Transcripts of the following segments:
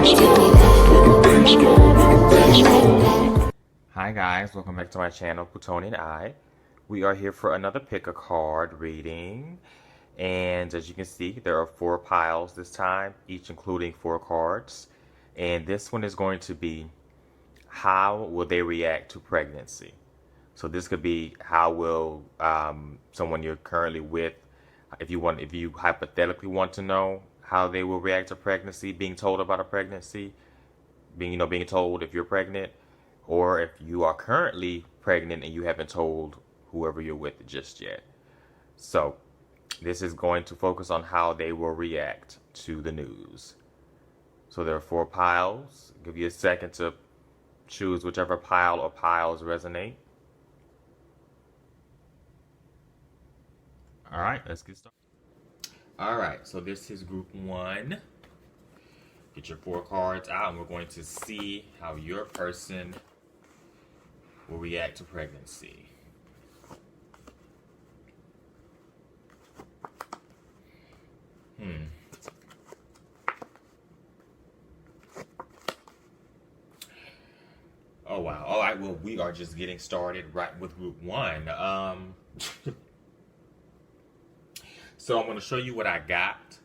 Hi guys, welcome back to my channel, Plutoni and I. We are here for another pick a card reading, and as you can see, there are 4 piles this time, each including 4 cards. And this one is going to be, how will they react to pregnancy? So this could be, how will someone you're currently with, if you hypothetically want to know how they will react to pregnancy, being told about a pregnancy, being told if you're pregnant, or if you are currently pregnant and you haven't told whoever you're with just yet. So this is going to focus on how they will react to the news. So there are 4 piles. I'll give you a second to choose whichever pile or piles resonate. All right, let's get started. All right, so this is group 1. Get your 4 cards out, and we're going to see how your person will react to pregnancy. Oh wow. All right, well, we are just getting started right with group 1. So I'm going to show you what I got,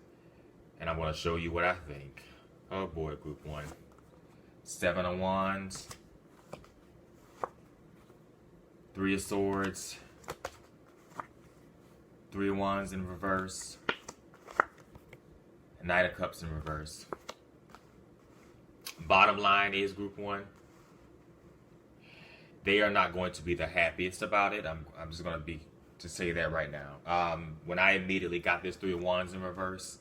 and I'm going to show you what I think. Oh boy, group 1. 7 of Wands, 3 of Swords, 3 of Wands in reverse, Knight of Cups in reverse. Bottom line is, group 1, they are not going to be the happiest about it. I'm just going to say that right now. When I immediately got this 3 of Wands in reverse,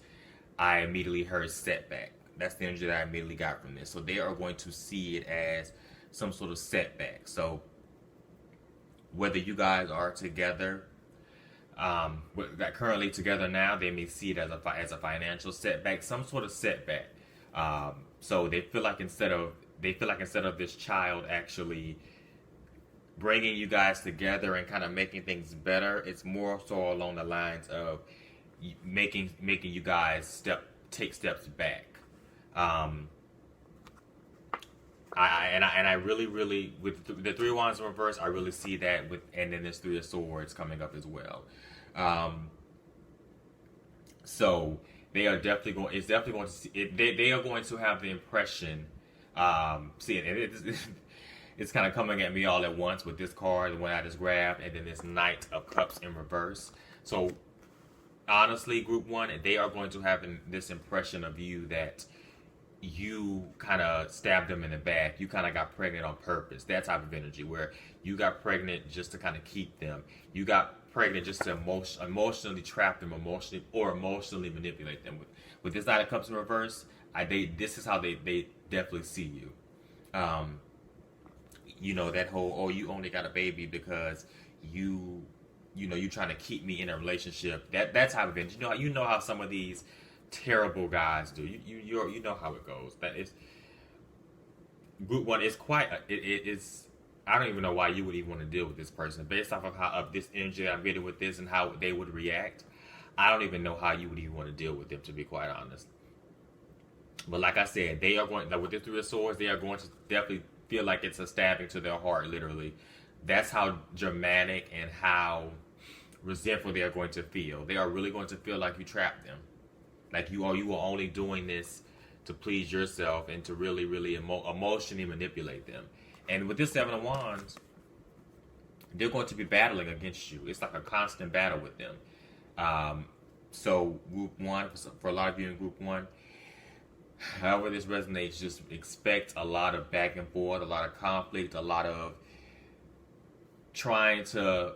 I immediately heard setback. That's the energy that I immediately got from this. So they are going to see it as some sort of setback. So whether you guys are together, currently together now, they may see it as a financial setback, some sort of setback. So they feel like instead of this child actually bringing you guys together and kind of making things better, it's more so along the lines of making you guys take steps back. I really with the 3 of Wands in reverse, I really see that and then there's 3 of Swords coming up as well. So they are definitely going. It's definitely going to see. They are going to have the impression. It's kind of coming at me all at once with this card, the one I just grabbed, and then this Knight of Cups in reverse. So honestly, group 1, they are going to have this impression of you that you kind of stabbed them in the back. You kind of got pregnant on purpose. That type of energy where you got pregnant just to kind of keep them. You got pregnant just to emotionally trap them, emotionally manipulate them. With this Knight of Cups in reverse, this is how they definitely see you. You know, that whole, oh, you only got a baby because you trying to keep me in a relationship. That type of energy. You know how some of these terrible guys do. You know how it goes. That is group 1 is quite. It's. I don't even know why you would even want to deal with this person based off of this energy that I'm getting with this and how they would react. I don't even know how you would even want to deal with them, to be quite honest. But like I said, they are going, like with the 3 of Swords, they are going to definitely feel like it's a stabbing to their heart, literally. That's how dramatic and how resentful they are going to feel. They are really going to feel like you trapped them. Like you were only doing this to please yourself and to really, really emotionally manipulate them. And with this 7 of Wands, they're going to be battling against you. It's like a constant battle with them. So group 1, for a lot of you in group 1, however this resonates, just expect a lot of back and forth, a lot of conflict, a lot of trying to,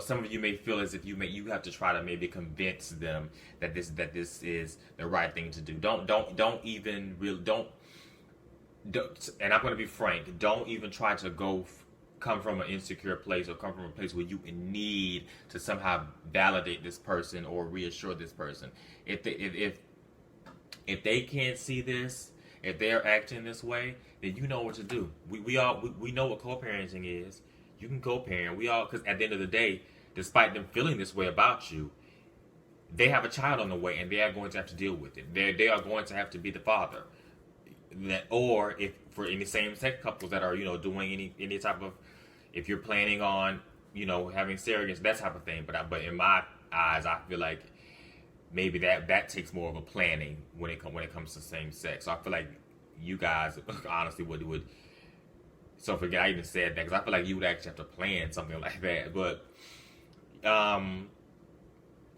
some of you may feel as if you have to try to maybe convince them that this is the right thing to do. Don't and I'm going to be frank, don't even try to come from an insecure place or come from a place where you need to somehow validate this person or reassure this person. If they can't see this, if they're acting this way, then you know what to do. We know what co-parenting is. You can co-parent. Because at the end of the day, despite them feeling this way about you, they have a child on the way, and they are going to have to deal with it. They are going to have to be the father. that, or if for any same-sex couples that are doing any type of, if you're planning on having surrogates, that type of thing. But in my eyes, I feel like maybe that takes more of a planning when it comes to same sex. So I feel like you guys honestly would. So forget I even said that, because I feel like you would actually have to plan something like that. But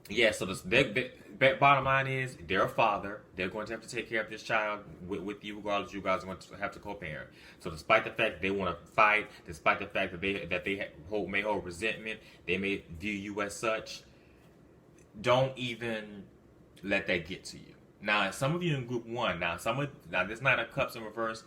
yeah. So the bottom line is, they're a father. They're going to have to take care of this child with you, regardless. You guys are going to have to co-parent. So despite the fact that they want to fight, despite the fact that they may hold resentment, they may view you as such, don't even let that get to you. Now, some of you in group one, now this Nine of Cups in reverse,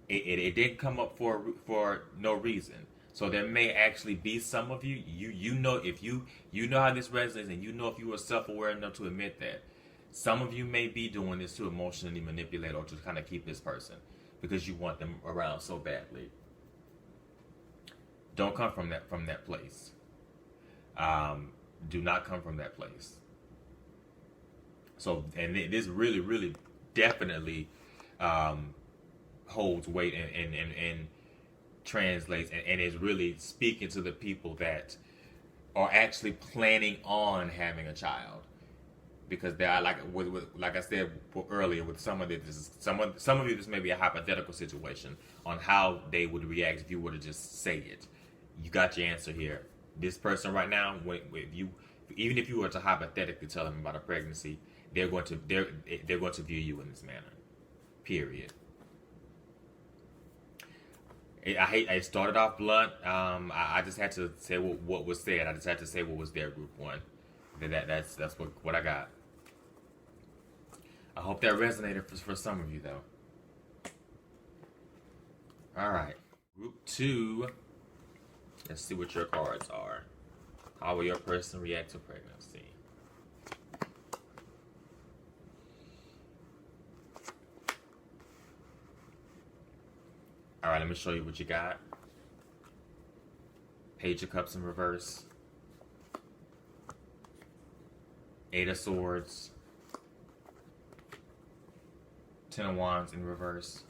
it didn't come up for no reason. So there may actually be some of you, you know, if you know how this resonates, and you know if you are self-aware enough to admit that, some of you may be doing this to emotionally manipulate or to kind of keep this person because you want them around so badly. Don't come from that place. Do not come from that place. So, and this really, really, definitely holds weight and translates and is really speaking to the people that are actually planning on having a child, because they are, like I said earlier, with some of you, this may be a hypothetical situation on how they would react if you were to just say it. You got your answer here. This person right now, even if you were to hypothetically tell them about a pregnancy, they're going to view you in this manner. Period. I started off blunt. I just had to say what was said. I just had to say what was there, group one. That's what I got. I hope that resonated for some of you, though. All right, group two. Let's see what your cards are. How will your person react to pregnancy? All right, let me show you what you got. Page of Cups in reverse. Eight of Swords. Ten of Wands in reverse.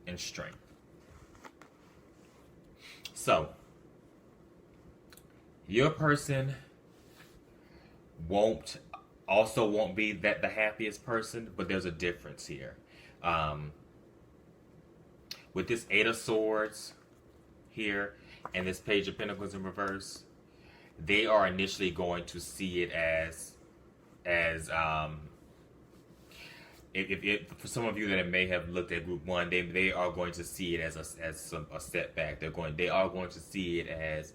And Strength. So, your person won't be the happiest person, but there's a difference here. With this Eight of Swords here and this Page of Pentacles in reverse, they are initially going to see it as if for some of you that may have looked at group one, they are going to see it as a setback. They are going to see it as,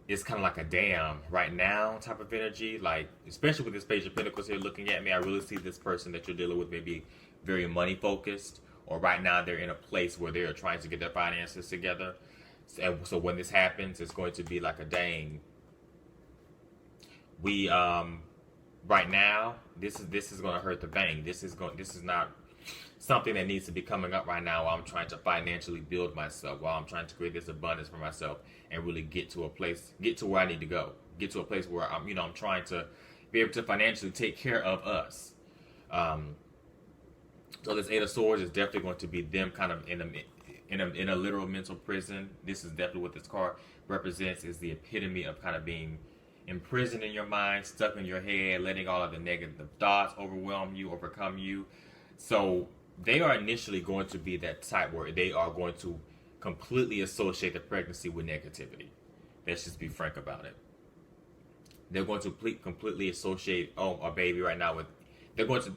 it's kind of like a damn right now type of energy. Like, especially with this Page of Pentacles here looking at me, I really see this person that you're dealing with maybe very money focused, or right now they're in a place where they're trying to get their finances together. And so when this happens, it's going to be like a dang. We right now, this is going to hurt the bank. This is not something that needs to be coming up right now while I'm trying to financially build myself, while I'm trying to create this abundance for myself and really get to where I need to go, get to a place where I'm trying to be able to financially take care of us. So this Eight of Swords is definitely going to be them kind of in a literal mental prison. This is definitely what this card represents, is the epitome of kind of being imprisoned in your mind, stuck in your head, letting all of the negative thoughts overwhelm you, overcome you. So they are initially going to be that type where they are going to completely associate the pregnancy with negativity. Let's just be frank about it. They're going to completely associate, a baby right now with,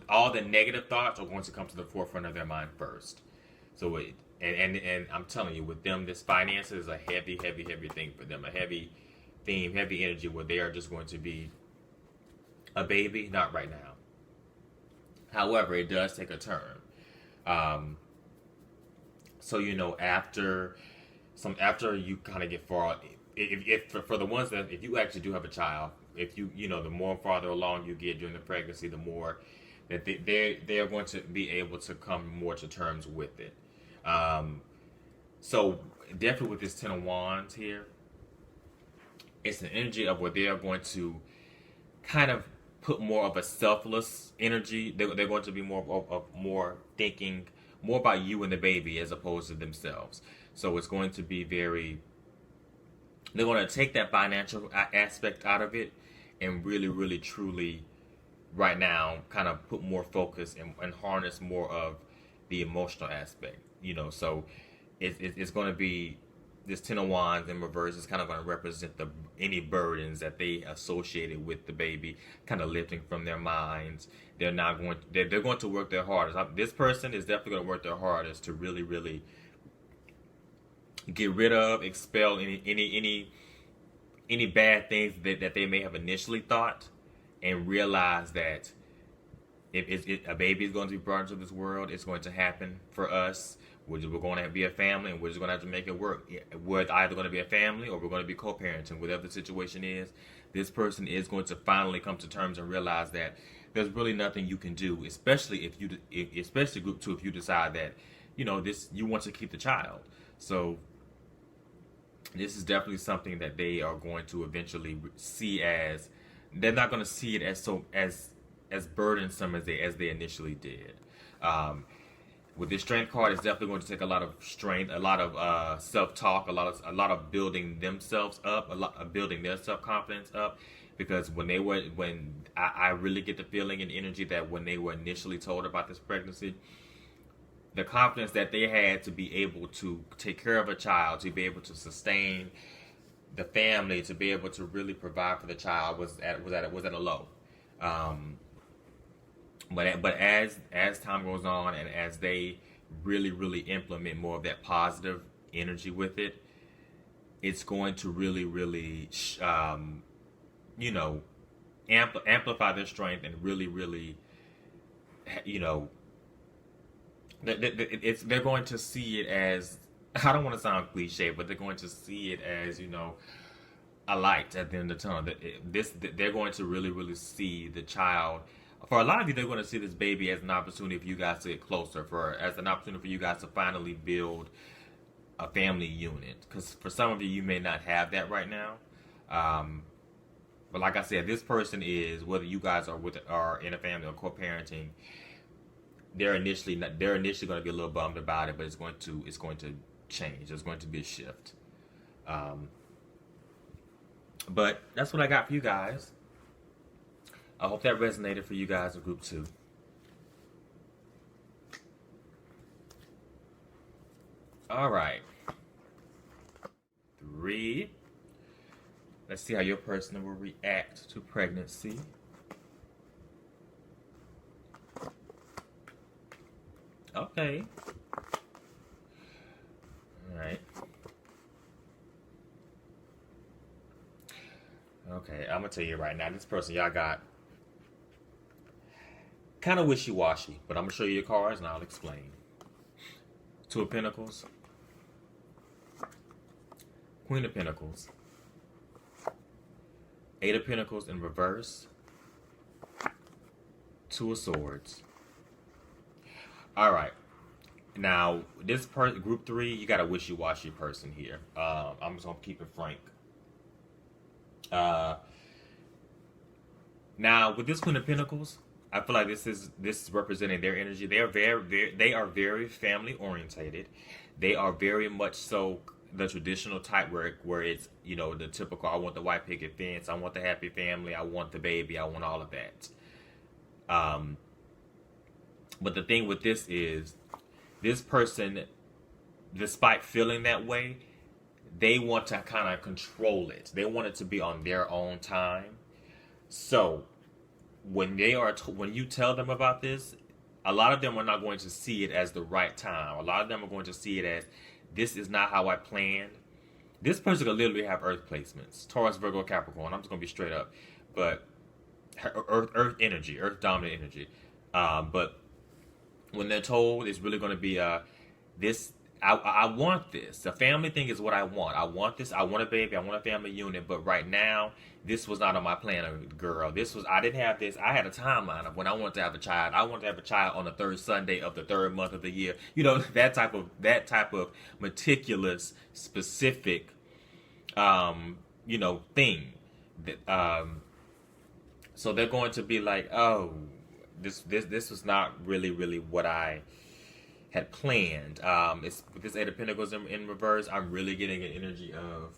all the negative thoughts are going to come to the forefront of their mind first. So and I'm telling you, with them, this finance is a heavy, heavy, heavy thing for them. A heavy theme, heavy energy, where they are just going to be a baby, not right now. However, it does take a turn. So after you kind of get far, if for the ones that, if you actually do have a child, if the more farther along you get during the pregnancy, the more that they are going to be able to come more to terms with it. So definitely with this Ten of Wands here, it's an energy of where they are going to kind of put more of a selfless energy. They're going to be more thinking more about you and the baby as opposed to themselves. So it's going to be very. They're going to take that financial aspect out of it, and really, really, truly, right now, kind of put more focus and harness more of the emotional aspect. So it's going to be this Ten of Wands in reverse is kind of going to represent any burdens that they associated with the baby, kind of lifting from their minds. They're not going. They're going to work their hardest. This person is definitely going to work their hardest to really, really get rid of, expel any bad things that they may have initially thought, and realize that if a baby is going to be brought into this world, it's going to happen for us. We're going to be a family, and we're just going to have to make it work. We're either going to be a family or we're going to be co-parenting. Whatever the situation is, this person is going to finally come to terms and realize that there's really nothing you can do, especially especially group 2, if you decide that you want to keep the child. So this is definitely something that they are going to eventually see as. They're not going to see it as burdensome as they initially did. With this strength card, it's definitely going to take a lot of strength, a lot of self-talk, a lot of building themselves up, a lot of building their self-confidence up. Because I really get the feeling and energy that when they were initially told about this pregnancy, the confidence that they had to be able to take care of a child, to be able to sustain the family, to be able to really provide for the child was at a low. But as time goes on, and as they really, really implement more of that positive energy with it, it's going to really, really amplify their strength, and really, really they're going to see it as, I don't want to sound cliche, but they're going to see it as a light at the end of the tunnel. They're going to really, really see the child. For a lot of you, they're going to see this baby as an opportunity for you guys to get closer, as an opportunity for you guys to finally build a family unit. Because for some of you, you may not have that right now. But like I said, this person is, whether you guys are in a family or co-parenting, they're initially going to be a little bummed about it, but it's going to change. There's going to be a shift. But that's what I got for you guys. I hope that resonated for you guys in group 2. All right. 3. Let's see how your person will react to pregnancy. Okay. All right. Okay, I'm going to tell you right now, this person y'all got kind of wishy-washy, but I'm going to show you your cards and I'll explain. 2 of Pentacles. Queen of Pentacles. 8 of Pentacles in reverse. 2 of Swords. All right. Now, this group 3, you got a wishy-washy person here. I'm just going to keep it frank. Now, with this Queen of Pentacles, I feel like this is representing their energy. They are very family orientated. They are very much so the traditional type where it's the typical, I want the white picket fence, I want the happy family, I want the baby, I want all of that. But the thing with this is, this person, despite feeling that way, they want to kind of control it. They want it to be on their own time. So when you tell them about this, a lot of them are not going to see it as the right time. A lot of them are going to see it as, this is not how I planned. This person could literally have earth placements. Taurus, Virgo, Capricorn. I'm just going to be straight up. But earth energy, earth dominant energy. But when they're told, it's really going to be this. I want this. The family thing is what I want. I want this. I want a baby. I want a family unit. But right now, this was not on my plan, girl. I didn't have this. I had a timeline of when I wanted to have a child. I wanted to have a child on the 3rd Sunday of the 3rd month of the year. That type of meticulous, specific, thing. So they're going to be like, oh, this was not really what I had planned. It's with this Eight of Pentacles in reverse. I'm really getting an energy of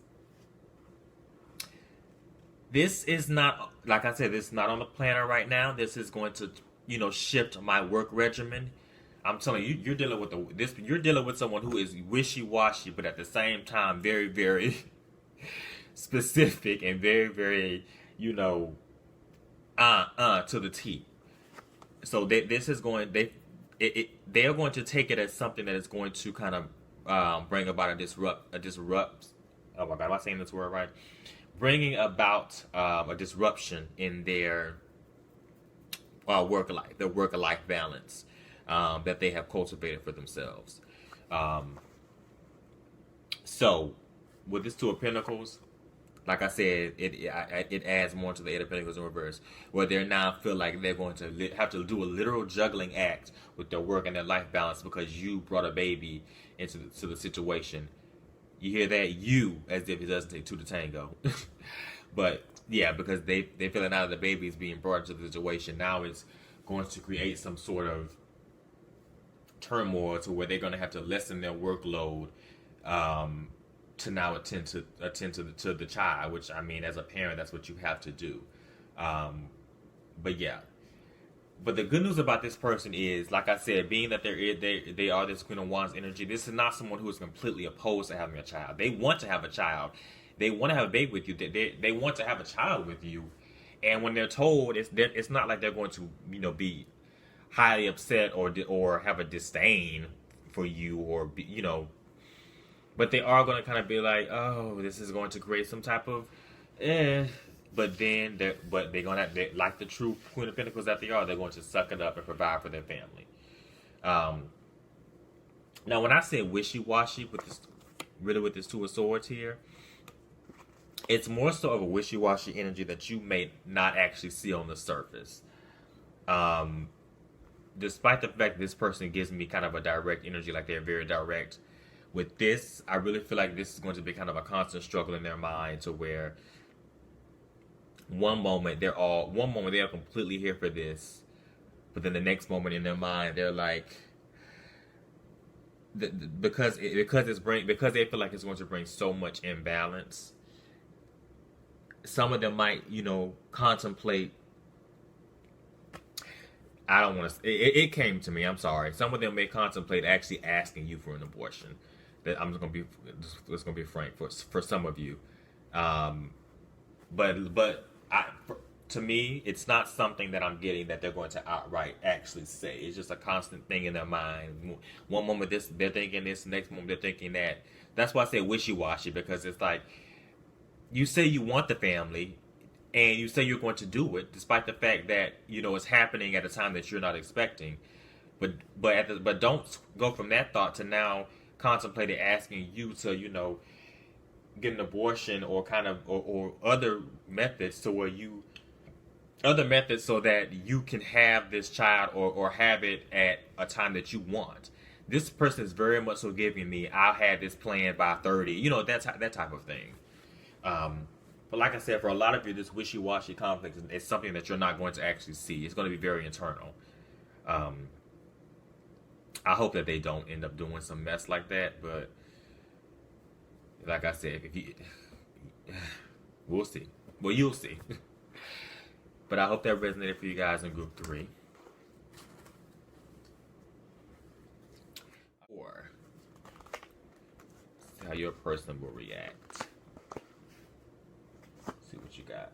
this is not, like I said, this is not on the planner right now. This is going to, shift my work regimen. I'm telling you, you're dealing with you're dealing with someone who is wishy-washy, but at the same time, very, very specific and very, very, to the T. So this is going, they are going to take it as something that is going to kind of bring about a disrupt. Oh my God, am I saying this word right? Bringing about a disruption in their their work-life balance that they have cultivated for themselves. So, with this Two of Pentacles, like I said, it adds more to the Eight of Pentacles in reverse, where they now feel like they're going to have to do a literal juggling act with their work and their life balance because you brought a baby into the situation. You hear that? You, as if it doesn't take two to tango. But yeah, because they feeling out of the baby is being brought into the situation. Now it's going to create some sort of turmoil to where they're going to have to lessen their workload to now attend to the child. Which, I mean, as a parent, that's what you have to do. But yeah. But the good news about this person is, like I said, being that they are this Queen of Wands energy, this is not someone who is completely opposed to having a child. They want to have a child. They want to have a baby with you. They want to have a child with you. And when they're told, it's not like they're going to, be highly upset or have a disdain for you or be, but they are going to kind of be like, oh, this is going to create some type of But then, they're gonna like the true Queen of Pentacles that they are. They're going to suck it up and provide for their family. Now, when I say wishy-washy with this Two of Swords here, it's more so of a wishy-washy energy that you may not actually see on the surface. Despite the fact that this person gives me kind of a direct energy, like they're very direct. With this, I really feel like this is going to be kind of a constant struggle in their mind, to where one moment they are completely here for this, but then the next moment in their mind they're like, because they feel like it's going to bring so much imbalance. Some of them might, contemplate. I don't want to. It came to me. I'm sorry. Some of them may contemplate actually asking you for an abortion. That I'm just gonna be frank for some of you. To me, it's not something that I'm getting that they're going to outright actually say. It's just a constant thing in their mind. One moment they're thinking this, next moment they're thinking that. That's why I say wishy-washy, because it's like, you say you want the family, and you say you're going to do it, despite the fact that it's happening at a time that you're not expecting. But don't go from that thought to now contemplating asking you to get an abortion or other methods so that you can have this child or have it at a time that you want. This person is very much so giving me, I'll have this planned by 30, that type of thing. But like I said, for a lot of you, this wishy-washy conflict is something that you're not going to actually see. It's going to be very internal. I hope that they don't end up doing some mess like that, but like I said, we'll see. Well, you'll see. But I hope that resonated for you guys in group 3. Or see how your person will react. See what you got.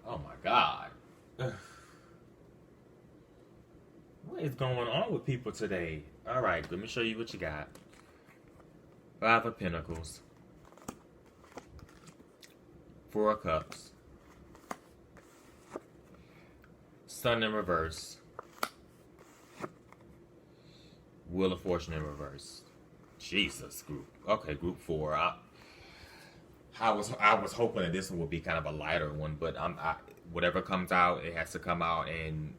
Oh my God. What is going on with people today? All right, let me show you what you got. 5 of Pentacles. 4 of Cups. Sun in reverse. Wheel of Fortune in reverse. Jesus, group. Okay, group 4. I was hoping that this one would be kind of a lighter one, but whatever comes out, it has to come out, and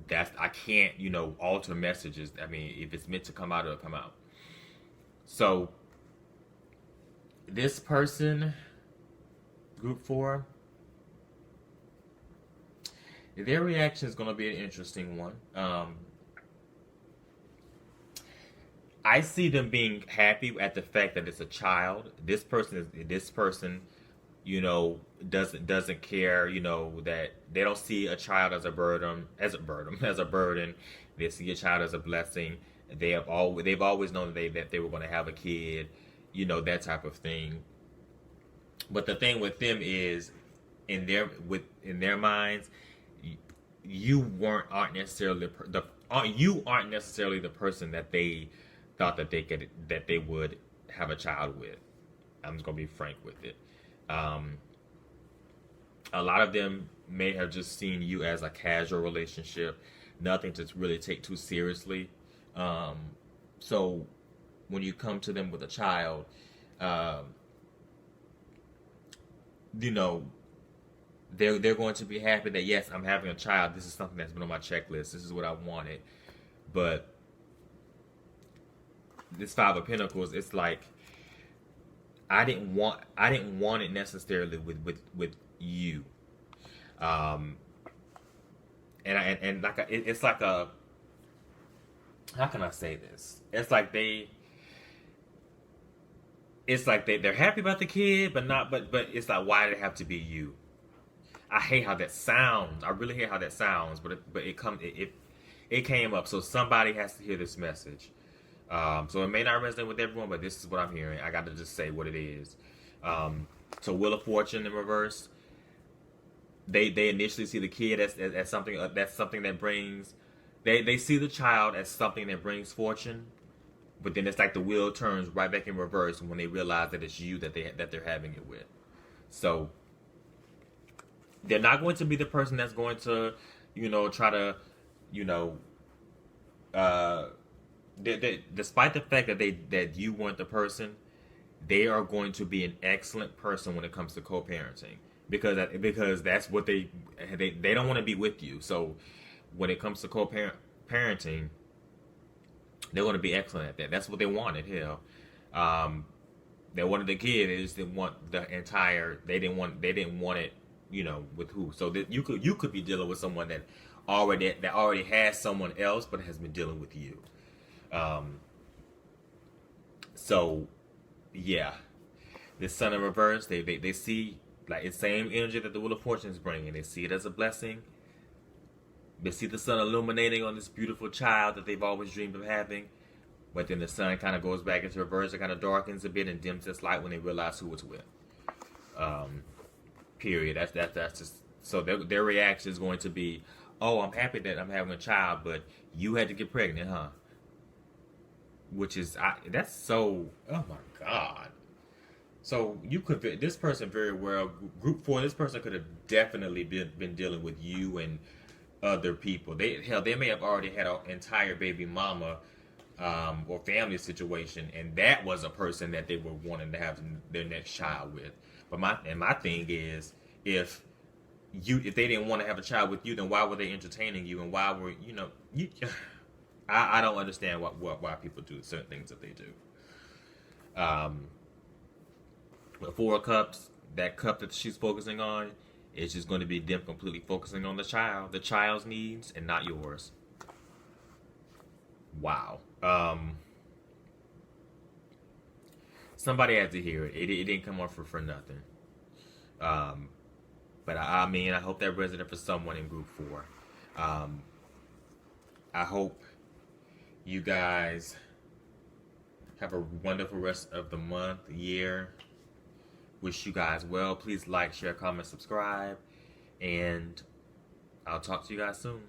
I can't alter messages. I mean, if it's meant to come out, it'll come out. So this person, group 4, their reaction is going to be an interesting one. I see them being happy at the fact that it's a child. This person, doesn't care. That they don't see a child as a burden, as a burden. They see a child as a blessing. They've always known that they were going to have a kid, that type of thing. But the thing with them is, in their minds, you aren't necessarily the person that they thought that they would have a child with. I'm just gonna be frank with it. A lot of them may have just seen you as a casual relationship, nothing to really take too seriously. So when you come to them with a child, they're going to be happy that, yes, I'm having a child. This is something that's been on my checklist. This is what I wanted. But this 5 of Pentacles, it's like I didn't want it necessarily with you. It's like a, how can I say this? It's like they're happy about the kid, but it's like, why did it have to be you? I hate how that sounds. I really hate how that sounds, but it came up, so somebody has to hear this message. So it may not resonate with everyone, but this is what I'm hearing. I got to just say what it is. So Wheel of Fortune in reverse. They initially see the kid as something that brings. They see the child as something that brings fortune, but then it's like the wheel turns right back in reverse when they realize that it's you that they're having it with. So they're not going to be the person that's going to, try to, despite the fact that you weren't the person, they are going to be an excellent person when it comes to co-parenting, because that's what they don't want to be with you. So when it comes to co-parenting, they're going to be excellent at that. That's what they wanted. Hell, they wanted the kid. They just didn't want the entire. They didn't want it. With who? So that you could be dealing with someone that already has someone else, but has been dealing with you. So yeah, this Sun in reverse. They see like the same energy that the Wheel of Fortune is bringing. They see it as a blessing. They see the sun illuminating on this beautiful child that they've always dreamed of having. But then the sun kind of goes back into reverse. It kind of darkens a bit and dims its light when they realize who it's with. Period. That's just, so their reaction is going to be, oh, I'm happy that I'm having a child, but you had to get pregnant, huh? Which is, that's so, oh my God. So this person very well, group 4, this person could have definitely been dealing with you and other people. They may have already had an entire baby mama or family situation, and that was a person that they were wanting to have their next child with. But my thing is, if they didn't want to have a child with you, then why were they entertaining you, and why were you? I don't understand why people do certain things that they do. But 4 of Cups, that cup that she's focusing on, is just going to be them completely focusing on the child's needs, and not yours. Wow. Somebody had to hear it. It didn't come off for nothing. But I mean, I hope that resonated for someone in group 4. I hope you guys have a wonderful rest of the month, year. Wish you guys well. Please like, share, comment, subscribe, and I'll talk to you guys soon.